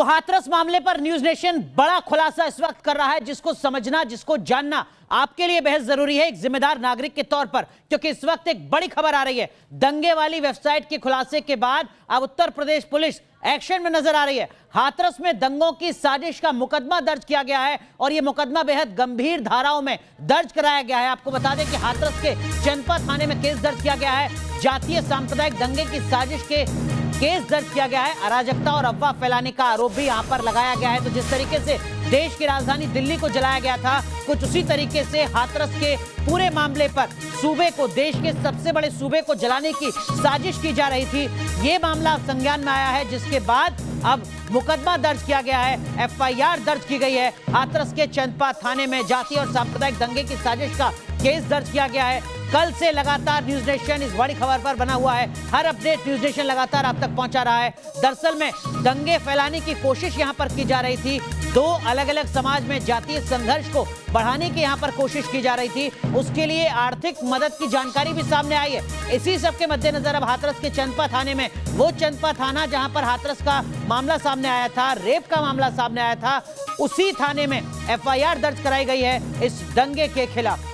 तो हाथरस मामले पर न्यूज नेशन बड़ा खुलासा इस वक्त कर रहा है, जिसको समझना, जिसको जानना आपके लिए बेहद जरूरी है एक जिम्मेदार नागरिक के तौर पर, क्योंकि इस वक्त एक बड़ी खबर आ रही है। दंगे वाली वेबसाइट के खुलासे के बाद अब उत्तर प्रदेश पुलिस एक्शन में नजर आ रही है। हाथरस में दंगों की साजिश का मुकदमा दर्ज किया गया है और यह मुकदमा बेहद गंभीर धाराओं में दर्ज कराया गया है। आपको बता दें कि हाथरस के चंदपा थाने में केस दर्ज किया गया है। जातीय सांप्रदायिक दंगे की साजिश के केस दर्ज किया गया है। अराजकता और अफवाह फैलाने का आरोप भी यहां पर लगाया गया है। तो जिस तरीके से देश की राजधानी दिल्ली को जलाया गया था, कुछ उसी तरीके से हाथरस के पूरे मामले पर सूबे को, देश के सबसे बड़े सूबे को जलाने की साजिश की जा रही थी। ये मामला संज्ञान में आया है, जिसके बाद अब मुकदमा दर्ज किया गया है, एफआईआर दर्ज की गई है। हाथरस के चंदपा थाने में जातीय और सांप्रदायिक दंगे की साजिश का केस दर्ज किया गया है। कल से लगातार न्यूज नेशन इस बड़ी खबर पर बना हुआ है। हर अपडेट न्यूज नेशन लगातार आप तक पहुंचा रहा है। दरअसल में दंगे फैलाने की कोशिश यहां पर की जा रही थी। दो अलग अलग समाज में जातीय संघर्ष को बढ़ाने की यहां पर कोशिश की जा रही थी। उसके लिए आर्थिक मदद की जानकारी भी सामने आई है। इसी सब के मद्देनजर अब हाथरस के चंदपा थाने में, वो चंदपा थाना जहां पर हाथरस का मामला सामने आया था, रेप का मामला सामने आया था, उसी थाने में एफआईआर दर्ज कराई गई है इस दंगे के खिलाफ।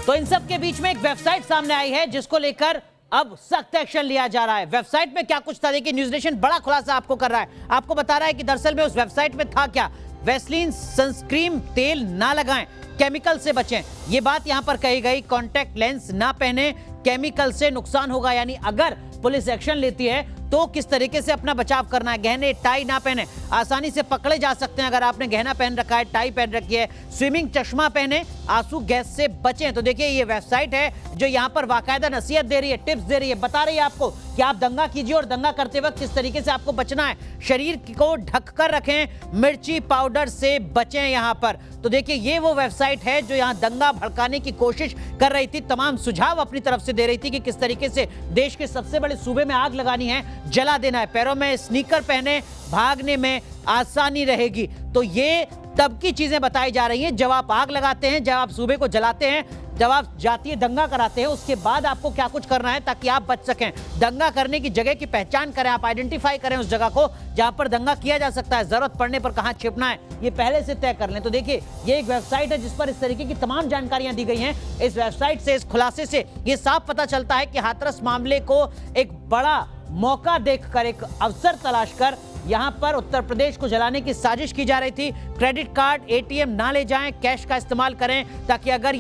तो इन सब के बीच में एक वेबसाइट सामने आई है, जिसको लेकर अब सख्त एक्शन लिया जा रहा है। वेबसाइट में क्या कुछ था, देखिए न्यूज नेशन बड़ा खुलासा आपको कर रहा है। आपको बता रहा है कि दरअसल में उस वेबसाइट में था क्या, वैसलीन सनस्क्रीन तेल ना लगाएं, केमिकल से बचें, ये बात यहां पर कही गई। कॉन्टैक्ट लेंस ना पहने, केमिकल से नुकसान होगा, यानी अगर पुलिस एक्शन लेती है तो किस तरीके से अपना बचाव करना है। गहने, टाई ना पहने, आसानी से पकड़े जा सकते हैं अगर आपने गहना पहन रखा है, टाई पहन रखी है। स्विमिंग चश्मा पहने, आंसू गैस से बचें। तो देखिए ये वेबसाइट है जो यहाँ पर बाकायदा नसीहत दे रही है, टिप्स दे रही है, बता रही है आपको कि आप दंगा कीजिए और दंगा करते वक्त किस तरीके से आपको बचना है। शरीर को ढककर रखें, मिर्ची पाउडर से बचें यहाँ पर। तो देखिए ये वो वेबसाइट है जो यहाँ दंगा भड़काने की कोशिश कर रही थी, तमाम सुझाव अपनी तरफ से दे रही थी कि किस तरीके से देश के सबसे बड़े सूबे में आग लगानी है, जला देना है। पैरों में स्नीकर पहने, भागने में आसानी रहेगी। तो ये तब की चीजें बताई जा रही हैं जब आप आग लगाते हैं, जब आप सूबे को जलाते हैं, जब आप जातीय दंगा कराते हैं, उसके बाद आपको क्या कुछ करना है ताकि आप बच सकें। दंगा करने की जगह की पहचान करें, आप आइडेंटिफाई करें उस जगह को जहां पर दंगा किया जा सकता है। जरूरत पड़ने पर कहां छिपना है ये पहले से तय कर लें। तो देखिए ये एक वेबसाइट है जिस पर इस तरीके की तमाम जानकारियां दी गई हैं। इस वेबसाइट से, इस खुलासे से ये साफ पता चलता है कि हाथरस मामले को एक बड़ा मौका देखकर, एक अवसर तलाश कर यहां पर उत्तर प्रदेश को जलाने की साजिश की जा रही थी। क्रेडिट कार्ड, एटीएम ना ले जाएं, कैश का इस्तेमाल करें ताकि अगर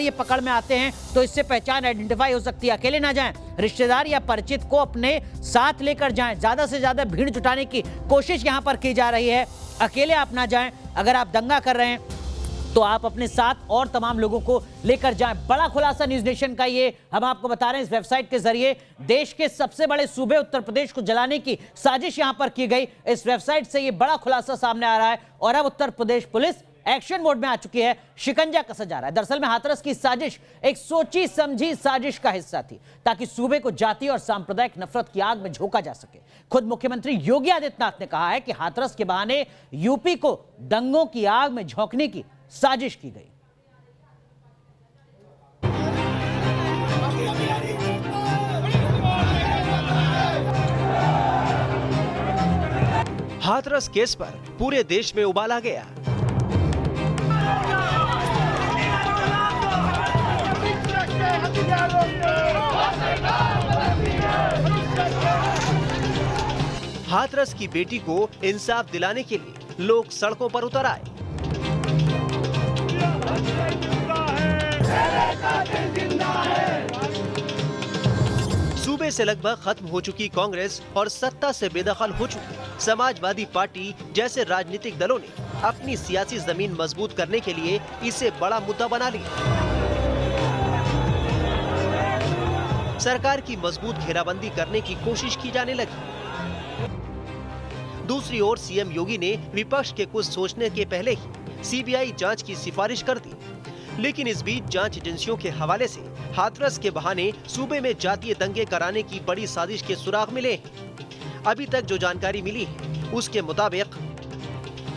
ये पकड़ में आते हैं तो इससे पहचान आइडेंटिफाई हो सकती है। अकेले ना जाएं, रिश्तेदार या परिचित को अपने साथ लेकर जाएं। ज्यादा से ज्यादा भीड़ जुटाने की कोशिश यहां पर की जा रही है। अकेले आप ना जाएं। अगर आप दंगा कर रहे हैं तो आप अपने साथ और तमाम लोगों को लेकर जाएं। बड़ा खुलासा न्यूज नेशन का ये हम आपको बता रहे हैं। इस वेबसाइट के जरिए देश के सबसे बड़े सूबे उत्तर प्रदेश को जलाने की साजिश यहां पर की गई। इस वेबसाइट से ये बड़ा खुलासा सामने आ रहा है और अब Uttar Pradesh police action mode में आ चुकी है। शिकंजा कसा जा रहा है। दरअसल में हाथरस की साजिश एक सोची समझी साजिश का हिस्सा थी ताकि सूबे को जातीय और सांप्रदायिक नफरत की आग में झोंका जा सके। खुद मुख्यमंत्री योगी आदित्यनाथ ने कहा है कि हाथरस के बहाने यूपी को दंगों की आग में झोंकने की साजिश की गई। हाथरस केस पर पूरे देश में उबाल आ गया। हाथरस की बेटी को इंसाफ दिलाने के लिए लोग सड़कों पर उतर आए। सूबे से लगभग खत्म हो चुकी कांग्रेस और सत्ता से बेदखल हो चुकी समाजवादी पार्टी जैसे राजनीतिक दलों ने अपनी सियासी जमीन मजबूत करने के लिए इसे बड़ा मुद्दा बना लिया। सरकार की मजबूत घेराबंदी करने की कोशिश की जाने लगी। दूसरी ओर सीएम योगी ने विपक्ष के कुछ सोचने के पहले ही सीबीआई जांच की सिफारिश कर दी। लेकिन इस बीच जांच एजेंसियों के हवाले से हाथरस के बहाने सूबे में जातीय दंगे कराने की बड़ी साजिश के सुराग मिले हैं। अभी तक जो जानकारी मिली है उसके मुताबिक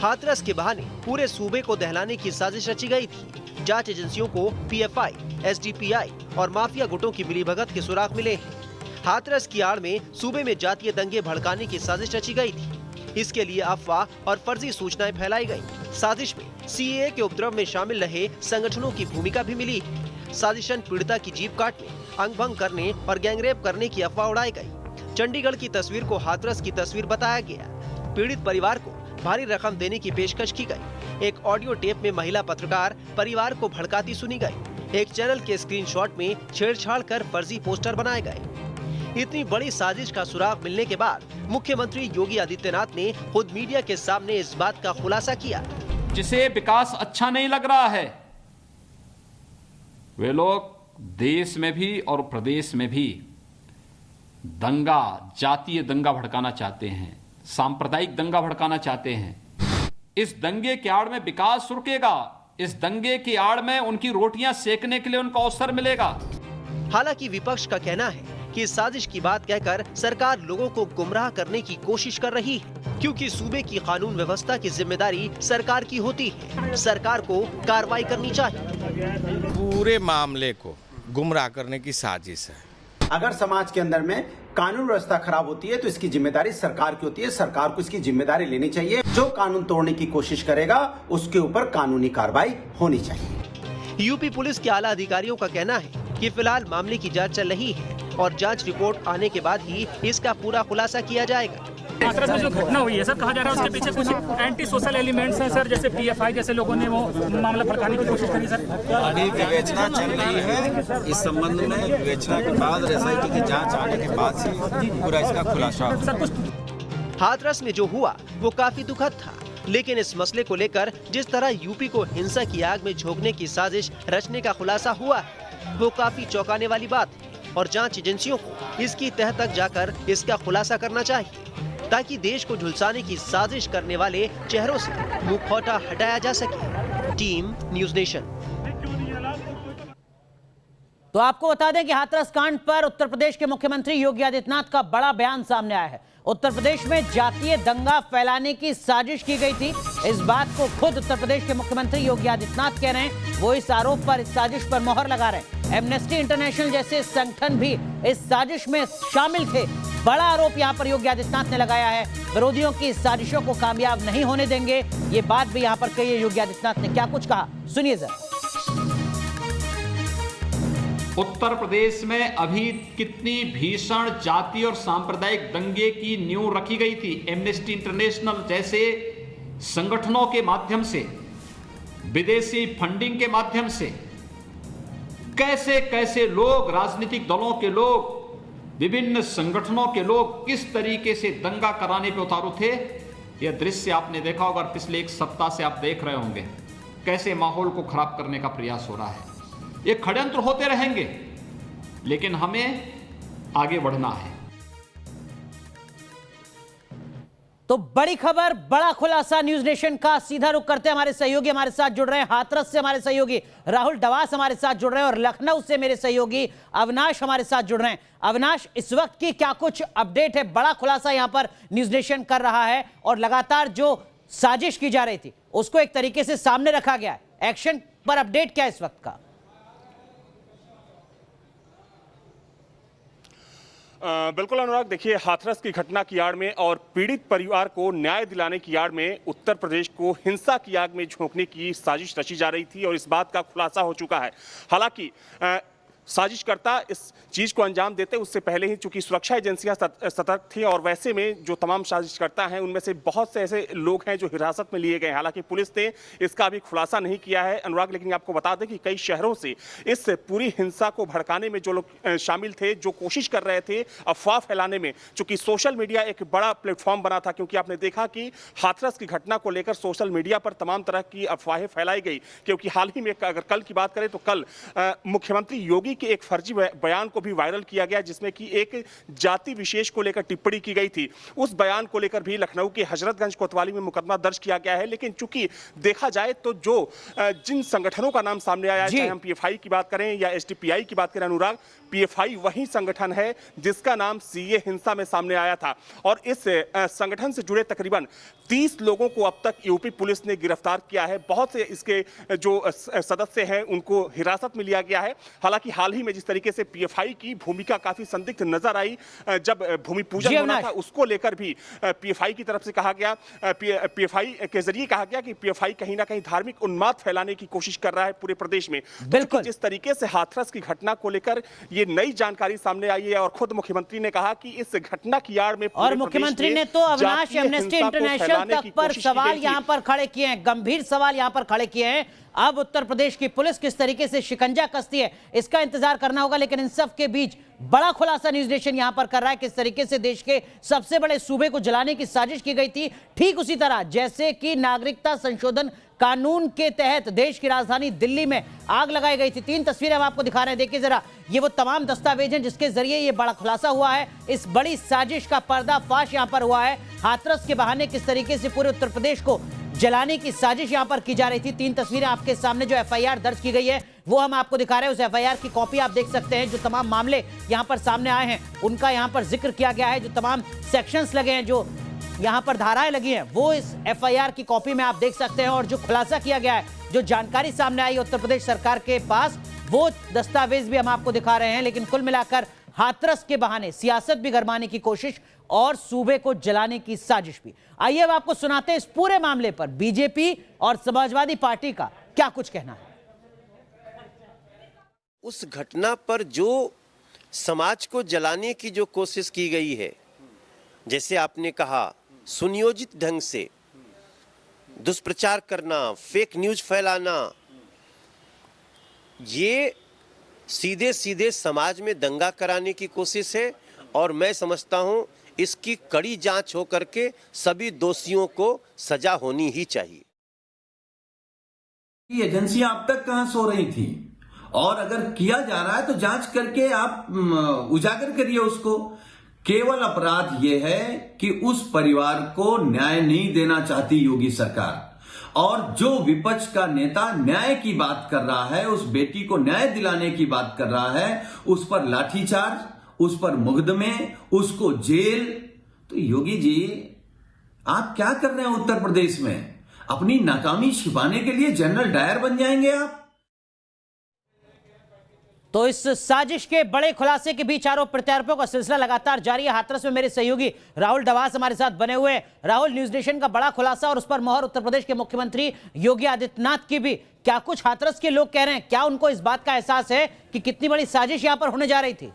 हाथरस के बहाने पूरे सूबे को दहलाने की साजिश रची गई थी। जांच एजेंसियों को पीएफआई, एसडीपीआई और माफिया गुटों की मिलीभगत के सुराग मिले हैं। हाथरस की आड़ में सूबे में जातीय दंगे भड़काने की साजिश रची गई थी। इसके लिए अफवाह और फर्जी सूचनाएं फैलाई गई। साजिश में सीएए के उपद्रव में शामिल रहे संगठनों की भूमिका भी मिली। साजिशन पीड़िता की जीप काटने, अंग भंग करने और गैंगरेप करने की अफवाह उड़ाई गई। चंडीगढ़ की तस्वीर को हाथरस की तस्वीर बताया गया। पीड़ित परिवार को भारी रकम देने की पेशकश की गई। एक ऑडियो टेप में महिला पत्रकार परिवार को भड़काती सुनी गई। एक चैनल के स्क्रीनशॉट में छेड़छाड़ कर फर्जी पोस्टर बनाए गए। इतनी बड़ी साजिश का सुराग मिलने के बाद मुख्यमंत्री योगी आदित्यनाथ ने खुद मीडिया के सामने इस बात का खुलासा किया। जिसे विकास अच्छा नहीं लग रहा है, वे लोग देश में भी और प्रदेश में भी दंगा, जातीय दंगा भड़काना चाहते हैं, सांप्रदायिक दंगा भड़काना चाहते हैं। इस दंगे की आड़ में विकास रुकेगा, इस दंगे की आड़ में उनकी रोटियां सेकने के लिए उनको अवसर मिलेगा। हालांकि विपक्ष का कहना है कि इस साजिश की बात कहकर सरकार लोगों को गुमराह करने की कोशिश कर रही है, क्योंकि सूबे की कानून व्यवस्था की जिम्मेदारी सरकार की होती है। सरकार को कार्रवाई करनी चाहिए। पूरे मामले को गुमराह करने की साजिश है। अगर समाज के अंदर में कानून व्यवस्था खराब होती है तो इसकी जिम्मेदारी सरकार की होती है। सरकार को इसकी जिम्मेदारी लेनी चाहिए। जो कानून तोड़ने की कोशिश करेगा उसके ऊपर कानूनी कार्रवाई होनी चाहिए। यूपी पुलिस के आला अधिकारियों का कहना है कि फिलहाल मामले की जांच चल रही है और जांच रिपोर्ट आने के बाद ही इसका पूरा खुलासा किया जाएगा। हाथरस में जो घटना हुई है सर, कहा जा रहा है उसके पीछे कुछ एंटी सोशल एलिमेंट्स हैं सर, जैसे पीएफआई जैसे लोगों ने वो मामला भड़काने की कोशिश करी सर। अभी विवेचना चल रही है इस संबंध में। विवेचना के बाद एसआईटी की जांच आने के बाद से पूरा इसका खुलासा सर कुछ हाथरस में जो हुआ वो काफी दुखद था, लेकिन इस मसले को लेकर जिस तरह यूपी को हिंसा की आग में झोंकने की साजिश रचने का खुलासा हुआ है वो काफी चौंकाने वाली बात है और जांच एजेंसियों को इसकी तह तक जाकर इसका खुलासा करना चाहिए ताकि देश को झुलसाने की साजिश करने वाले चेहरों से मुखौटा हटाया जा सके। Team news nation. तो आपको बता दें कि हाथरस कांड पर उत्तर प्रदेश के मुख्यमंत्री योगी आदित्यनाथ का बड़ा बयान सामने आया है। उत्तर प्रदेश में जातीय दंगा फैलाने की साजिश की गई थी। इस बात को खुद उत्तर प्रदेश के मुख्यमंत्री योगी आदित्यनाथ कह रहे हैं। वो इस आरोप पर, इस साजिश पर मोहर लगा रहे हैं। एमनेस्टी इंटरनेशनल जैसे संगठन भी इस साजिश में शामिल थे। बड़ा आरोप यहां पर योगी आदित्यनाथ ने लगाया है। विरोधियों की इस साजिशों को कामयाब नहीं होने देंगे, ये बात भी यहां पर कही है। योगी आदित्यनाथ ने क्या कुछ कहा, सुनिए जरा। उत्तर प्रदेश में अभी कितनी भीषण जातीय और सांप्रदायिक दंगे की नींव रखी गई थी। एमनेस्टी इंटरनेशनल जैसे संगठनों के माध्यम से, विदेशी फंडिंग के माध्यम से कैसे कैसे लोग, राजनीतिक दलों के लोग, विभिन्न संगठनों के लोग किस तरीके से दंगा कराने पे उतारू थे। यह दृश्य आपने देखा होगा, पिछले एक सप्ताह से आप देख रहे होंगे कैसे माहौल को खराब करने का प्रयास हो रहा है। ये षड्यंत्र होते रहेंगे, लेकिन हमें आगे बढ़ना है। तो बड़ी खबर, बड़ा खुलासा न्यूज नेशन का। सीधा रुख करते हैं, हमारे सहयोगी हमारे साथ जुड़ रहे हैं। हाथरस से हमारे सहयोगी राहुल डवास हमारे साथ जुड़ रहे हैं और लखनऊ से मेरे सहयोगी अविनाश हमारे साथ जुड़ रहे हैं। अविनाश, इस वक्त की क्या कुछ अपडेट है? बड़ा खुलासा यहां पर न्यूज नेशन कर रहा है और लगातार जो साजिश की जा रही थी उसको एक तरीके से सामने रखा गया है। एक्शन पर अपडेट क्या है इस वक्त का? बिल्कुल अनुराग, देखिए हाथरस की घटना की आड़ में और पीड़ित परिवार को न्याय दिलाने की आड़ में उत्तर प्रदेश को हिंसा की आग में झोंकने की साजिश रची जा रही थी और इस बात का खुलासा हो चुका है। हालांकि साजिशकर्ता इस चीज़ को अंजाम देते उससे पहले ही चूंकि सुरक्षा एजेंसियां सतर्क थी और वैसे में जो तमाम साजिशकर्ता हैं उनमें से बहुत से ऐसे लोग हैं जो हिरासत में लिए गए। हालांकि पुलिस ने इसका अभी खुलासा नहीं किया है अनुराग, लेकिन आपको बता दें कि कई शहरों से इस पूरी हिंसा को भड़काने में जो लोग शामिल थे, जो कोशिश कर रहे थे अफवाह फैलाने में, चूंकि सोशल मीडिया एक बड़ा प्लेटफॉर्म बना था, क्योंकि आपने देखा कि हाथरस की घटना को लेकर सोशल मीडिया पर तमाम तरह की अफवाहें फैलाई गई। क्योंकि हाल ही में अगर कल की बात करें तो कल मुख्यमंत्री योगी के एक फर्जी बयान को भी वायरल किया गया, जिसमें कि एक जाति विशेष को लेकर टिप्पणी की गई थी। उस बयान को लेकर भी लखनऊ के हजरतगंज कोतवाली में मुकदमा दर्ज किया गया है। लेकिन चूंकि देखा जाए तो जो जिन संगठनों का नाम सामने आया है, चाहे हम पीएफआई की बात करें या एसडीपीआई की बात करें अनुराग, पीएफआई वही संगठन है जिसका नाम सीए हिंसा में सामने आया था और इस संगठन से जुड़े तकरीबन 30 लोगों को अब तक यूपी पुलिस ने गिरफ्तार किया है। बहुत से इसके जो सदस्य हैं उनको हिरासत में लिया गया है। हालांकि हाल ही में जिस तरीके से पीएफआई की भूमिका काफी संदिग्ध नजर आई, जब भूमि पूजन होना था उसको लेकर भी पीएफआई की तरफ से कहा गया, पीएफआई के जरिए कहा गया कि पीएफआई कहीं ना कहीं धार्मिक उन्माद फैलाने की कोशिश कर रहा है पूरे प्रदेश में। बिल्कुल जिस तरीके से हाथरस की घटना को लेकर ये नई जानकारी सामने आई है और खुद मुख्यमंत्री ने कहा कि इस घटना की आड़ में और मुख्यमंत्री ने तो अविनाश एमनेस्टी इंटरनेशनल तक पर सवाल यहां पर खड़े किए हैं, गंभीर सवाल यहां पर खड़े किए हैं। अब उत्तर प्रदेश की पुलिस किस तरीके से शिकंजा कसती है इसका इंतजार करना होगा, लेकिन इन सब के बीच बड़ा खुलासा न्यूज नेशन यहां पर कर रहा है किस तरीके से देश के सबसे बड़े सूबे को जलाने की साजिश की गई थी, ठीक उसी तरह जैसे कि नागरिकता संशोधन कानून के तहत देश की राजधानी दिल्ली में आग लगाई गई थी। 3 तस्वीरें हम आपको दिखा रहे हैं, देखिए जरा, ये वो तमाम दस्तावेज हैं जिसके जरिए ये बड़ा खुलासा हुआ है। इस बड़ी साजिश का पर्दाफाश यहां पर हुआ है। हाथरस के बहाने किस तरीके से पूरे उत्तर प्रदेश को जलाने की साजिश यहां पर की जा रही थी। 3 तस्वीरें आपके सामने, जो एफआईआर दर्ज की गई है वो हम आपको दिखा रहे हैं। उस एफआईआर की कॉपी आप देख सकते हैं। जो तमाम मामले यहां पर सामने आए हैं उनका यहां पर जिक्र किया गया है। जो तमाम सेक्शंस लगे हैं, जो यहां पर धाराएं लगी हैं, वो इस एफआईआर की कॉपी में आप देख सकते हैं। और जो खुलासा किया गया है, जो जानकारी सामने आई उत्तर प्रदेश सरकार के पास, वो दस्तावेज भी हम आपको दिखा रहे हैं। लेकिन कुल मिलाकर हाथरस के बहाने सियासत भी गरमाने की कोशिश और सूबे को जलाने की साजिश भी। आइए अब आपको सुनाते हैं इस पूरे मामले पर बीजेपी और समाजवादी पार्टी का क्या कुछ कहना है। उस घटना पर जो समाज को जलाने की जो कोशिश की गई है, जैसे आपने कहा, सुनियोजित ढंग से दुष्प्रचार करना, फेक न्यूज फैलाना, ये सीधे सीधे समाज में दंगा कराने की कोशिश है। और मैं समझता हूं इसकी कड़ी जांच हो करके सभी दोषियों को सजा होनी ही चाहिए। एजेंसियां अब तक कहां सो रही थी, और अगर किया जा रहा है तो जांच करके आप उजागर करिए उसको। केवल अपराध यह है कि उस परिवार को न्याय नहीं देना चाहती योगी सरकार, और जो विपक्ष का नेता न्याय की बात कर रहा है, उस बेटी को न्याय दिलाने की बात कर रहा है, उस पर लाठीचार्ज, उस पर मुकदमे, उसको जेल। तो योगी जी आप क्या कर रहे हैं उत्तर प्रदेश में? अपनी नाकामी छिपाने के लिए जनरल डायर बन जाएंगे आप। तो इस साजिश के बड़े खुलासे के बीच आरोप प्रत्यारोपों का सिलसिला लगातार जारी है। हाथरस में मेरे सहयोगी राहुल डवास हमारे साथ बने हुए हैं। राहुल, न्यूज नेशन का बड़ा खुलासा और उस पर मोहर उत्तर प्रदेश के मुख्यमंत्री योगी आदित्यनाथ की भी, क्या कुछ हाथरस के लोग कह रहे हैं? क्या उनको इस बात का एहसास है कि कितनी बड़ी साजिश यहां पर होने जा रही थी?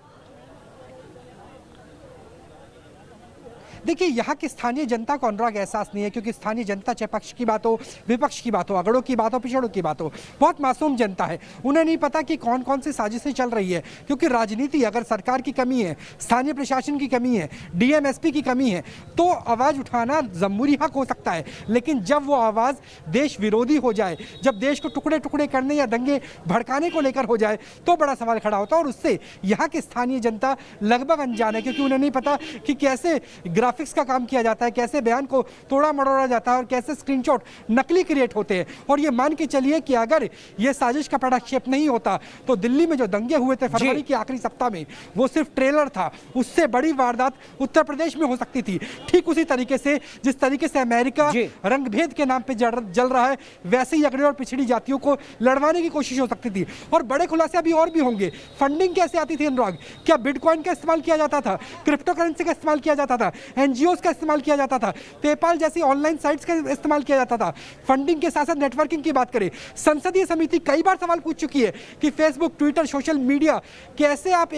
देखिए, यहाँ की स्थानीय जनता को अनुराग एहसास नहीं है, क्योंकि स्थानीय जनता चाहे पक्ष की बात हो, विपक्ष की बात हो, अगड़ों की बात हो, पिछड़ों की बात हो, बहुत मासूम जनता है। उन्हें नहीं पता कि कौन कौन सी साजिशें चल रही है, क्योंकि राजनीति अगर सरकार की कमी है, स्थानीय प्रशासन की कमी है, डीएम-एसपी की कमी है, तो आवाज़ उठाना जमहूरी हक हो सकता है। लेकिन जब वो आवाज़ देश विरोधी हो जाए, जब देश को टुकड़े टुकड़े करने या दंगे भड़काने को लेकर हो जाए, तो बड़ा सवाल खड़ा होता है। और उससे यहाँ की स्थानीय जनता लगभग अनजान है, क्योंकि उन्हें नहीं पता कि कैसे ग्राफिक्स का काम किया जाता है, कैसे बयान को तोड़ा मरोड़ा जाता है, और कैसे स्क्रीनशॉट नकली क्रिएट होते हैं। और ये मान के चलिए कि अगर ये साजिश का पटाक्षेप नहीं होता तो दिल्ली में जो दंगे हुए थे फरवरी के आखिरी सप्ताह में, वो सिर्फ ट्रेलर था। उससे बड़ी वारदात उत्तर प्रदेश में हो सकती थी। ठीक उसी तरीके से जिस तरीके से अमेरिका रंगभेद के नाम पे जल रहा है, वैसे ही अगड़े और पिछड़ी जातियों को लड़वाने की कोशिश हो सकती थी। और बड़े खुलासे अभी और भी होंगे। फंडिंग कैसे आती थी अनुराग? क्या बिटकॉइन का इस्तेमाल किया जाता था? क्रिप्टो करेंसी का इस्तेमाल किया जाता था? एनजीओ का इस्तेमाल किया जाता था? पेपाल जैसी ऑनलाइन साइट्स का इस्तेमाल किया जाता था? फंडिंग के साथ साथ नेटवर्किंग की बात करें, संसदीय समिति कई बार सवाल पूछ चुकी है कि फेसबुक, ट्विटर, सोशल मीडिया कैसे आप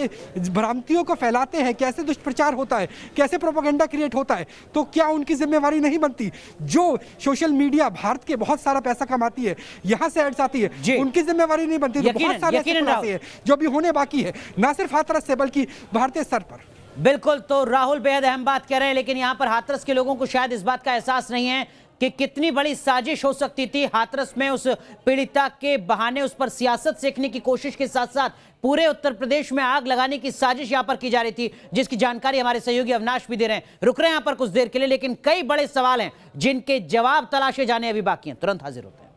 भ्रांतियों को फैलाते हैं, कैसे दुष्प्रचार होता है, कैसे प्रोपेगेंडा क्रिएट होता है, तो क्या उनकी जिम्मेवारी नहीं बनती? जो सोशल मीडिया भारत के बहुत सारा पैसा कमाती है, यहां से एड्स आती है, उनकी जिम्मेवारी नहीं बनती? तो बहुत सारे ऐसे खुलासे हैं जो भी होने बाकी है, ना सिर्फ हाथरस से बल्कि भारतीय स्तर पर। बिल्कुल, तो राहुल बेहद अहम बात कह रहे हैं, लेकिन यहां पर हाथरस के लोगों को शायद इस बात का एहसास नहीं है कि कितनी बड़ी साजिश हो सकती थी। हाथरस में उस पीड़िता के बहाने उस पर सियासत सेकने की कोशिश के साथ साथ पूरे उत्तर प्रदेश में आग लगाने की साजिश यहां पर की जा रही थी, जिसकी जानकारी हमारे सहयोगी अविनाश भी दे रहे हैं। रुक रहे हैं यहां पर कुछ देर के लिए, लेकिन कई बड़े सवाल हैं जिनके जवाब तलाशे जाने अभी बाकी हैं। तुरंत हाजिर होते हैं।